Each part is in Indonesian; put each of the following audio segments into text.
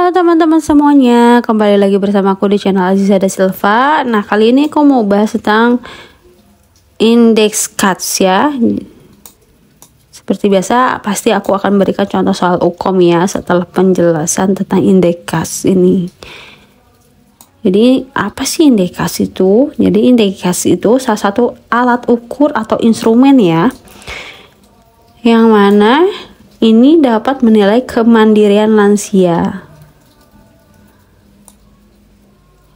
Halo teman-teman semuanya, kembali lagi bersama aku di channel Aziza Da Silva. Nah, kali ini aku mau bahas tentang index cards ya. Seperti biasa, pasti aku akan berikan contoh soal UKOM ya setelah penjelasan tentang index cards ini. Jadi, apa sih index cards itu? Jadi, index cards itu salah satu alat ukur atau instrumen ya, yang mana ini dapat menilai kemandirian lansia.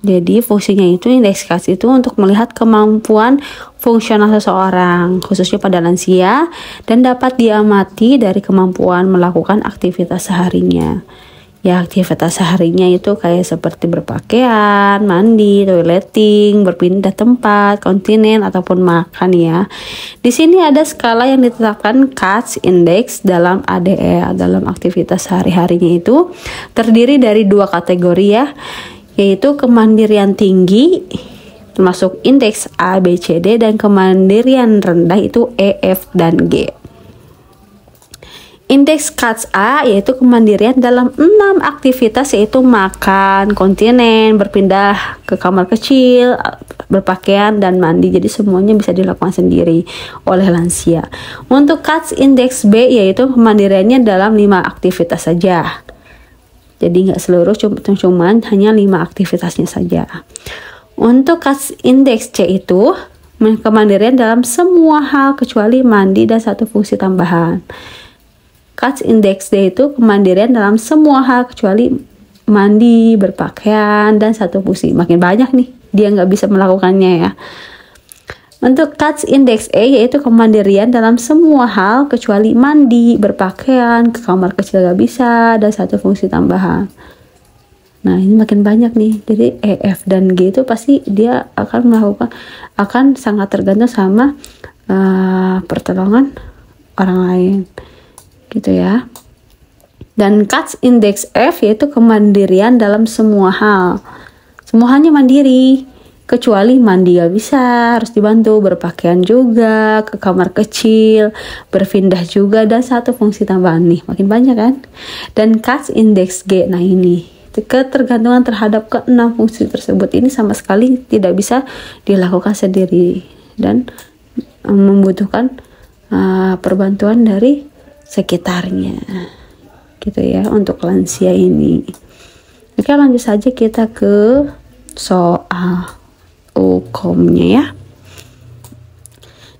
Jadi fungsinya itu indeks cards itu untuk melihat kemampuan fungsional seseorang, khususnya pada lansia, dan dapat diamati dari kemampuan melakukan aktivitas seharinya. Ya, aktivitas seharinya itu kayak seperti berpakaian, mandi, toileting, berpindah tempat, kontinen, ataupun makan ya. Di sini ada skala yang ditetapkan cards index dalam ADE, dalam aktivitas sehari-harinya itu terdiri dari dua kategori ya, yaitu kemandirian tinggi termasuk indeks A, B, C, D, dan kemandirian rendah itu E, F, dan G. Indeks cards A yaitu kemandirian dalam 6 aktivitas, yaitu makan, kontinen, berpindah ke kamar kecil, berpakaian, dan mandi. Jadi semuanya bisa dilakukan sendiri oleh lansia. Untuk cards indeks B yaitu kemandiriannya dalam 5 aktivitas saja. Jadi nggak seluruh, cuman hanya 5 aktivitasnya saja. Untuk cards indeks C itu kemandirian dalam semua hal kecuali mandi dan satu fungsi tambahan. Cards indeks D itu kemandirian dalam semua hal kecuali mandi, berpakaian, dan satu fungsi. Makin banyak nih dia nggak bisa melakukannya ya. Untuk cards indeks E yaitu kemandirian dalam semua hal kecuali mandi, berpakaian, ke kamar kecil gak bisa, dan satu fungsi tambahan. Nah, ini makin banyak nih. Jadi E, F, dan G itu pasti dia akan sangat tergantung sama pertolongan orang lain gitu ya. Dan cards indeks F yaitu kemandirian dalam semua hal. Semuanya mandiri, kecuali mandi gak bisa, harus dibantu, berpakaian juga, ke kamar kecil, berpindah juga, dan satu fungsi tambahan nih, makin banyak kan. Dan cards indeks G, nah ini ketergantungan terhadap ke-6 fungsi tersebut ini sama sekali tidak bisa dilakukan sendiri dan membutuhkan perbantuan dari sekitarnya gitu ya untuk lansia ini. Oke, lanjut saja kita ke soal UKOM-nya ya.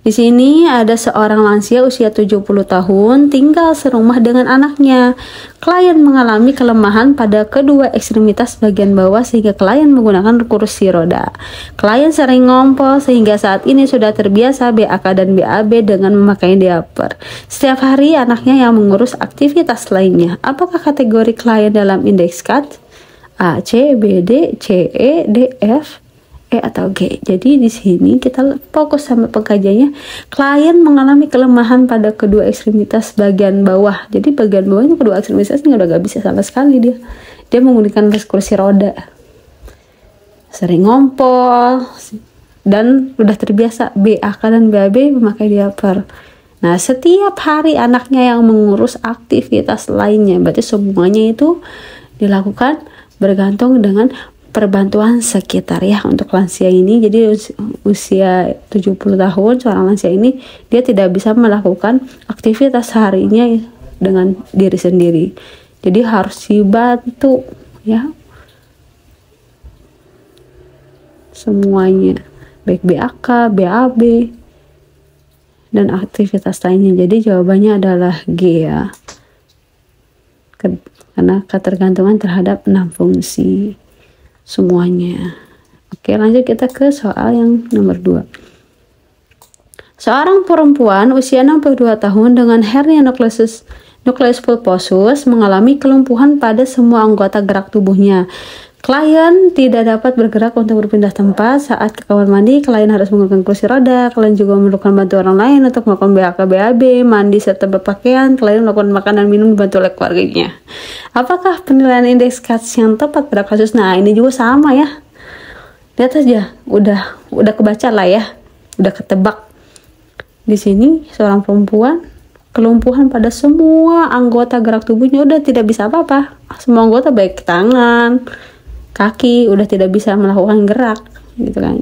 Di sini ada seorang lansia usia 70 tahun tinggal serumah dengan anaknya. Klien mengalami kelemahan pada kedua ekstremitas bagian bawah sehingga klien menggunakan kursi roda. Klien sering ngompol sehingga saat ini sudah terbiasa BAK dan BAB dengan memakai diaper. Setiap hari anaknya yang mengurus aktivitas lainnya. Apakah kategori klien dalam indeks card? A, C, B, D, C, E, D, F, E atau G. Jadi di sini kita fokus sama pengkajiannya. Klien mengalami kelemahan pada kedua ekstremitas bagian bawah. Jadi bagian bawahnya kedua ekstremitasnya udah gak bisa sama sekali dia. Dia menggunakan kursi roda. Sering ngompol dan udah terbiasa BAK dan BAB memakai diaper. Nah, setiap hari anaknya yang mengurus aktivitas lainnya. Berarti semuanya itu dilakukan bergantung dengan perbantuan sekitar ya untuk lansia ini. Jadi usia 70 tahun seorang lansia ini dia tidak bisa melakukan aktivitas harinya dengan diri sendiri. Jadi harus dibantu ya semuanya, baik BAK, BAB, dan aktivitas lainnya. Jadi jawabannya adalah G ya, karena ketergantungan terhadap 6 fungsi semuanya. Oke, lanjut kita ke soal yang nomor 2. Seorang perempuan usia 62 tahun dengan hernia nukleus pulposus mengalami kelumpuhan pada semua anggota gerak tubuhnya. Klien tidak dapat bergerak untuk berpindah tempat. Saat ke kamar mandi, klien harus menggunakan kursi roda. Klien juga memerlukan bantuan orang lain untuk melakukan BAK, BAB, mandi, serta berpakaian. Klien melakukan makan dan minum dibantu oleh keluarganya. Apakah penilaian indeks cards yang tepat pada kasus? Nah, ini juga sama ya. Lihat aja, udah kebaca lah ya, udah ketebak. Di sini seorang perempuan kelumpuhan pada semua anggota gerak tubuhnya, udah tidak bisa apa-apa. Semua anggota baik tangan, kaki udah tidak bisa melakukan gerak gitu kan.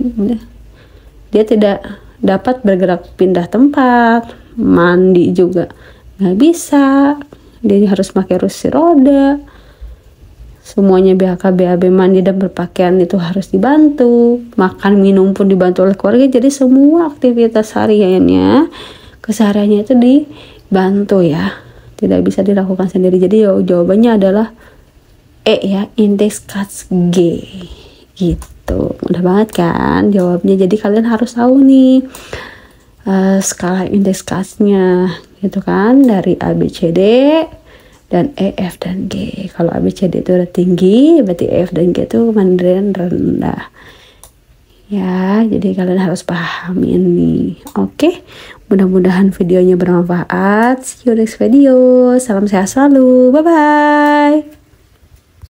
Dia tidak dapat bergerak pindah tempat, mandi juga nggak bisa, dia harus pakai kursi roda. Semuanya BAK, BAB, mandi dan berpakaian itu harus dibantu, makan minum pun dibantu oleh keluarga. Jadi semua aktivitas hariannya, kesehariannya itu dibantu ya, tidak bisa dilakukan sendiri. Jadi jawabannya adalah E ya, indeks CAS G gitu. Mudah banget kan jawabnya. Jadi kalian harus tahu nih skala indeks CAS-nya gitu kan, dari A, B, C, D dan E, F, dan G. Kalau A, B, C, D itu udah tinggi, berarti E, F, dan G itu kemandirian rendah. Ya, jadi kalian harus pahami ini. Oke, mudah-mudahan videonya bermanfaat. See you next video. Salam sehat selalu. Bye-bye.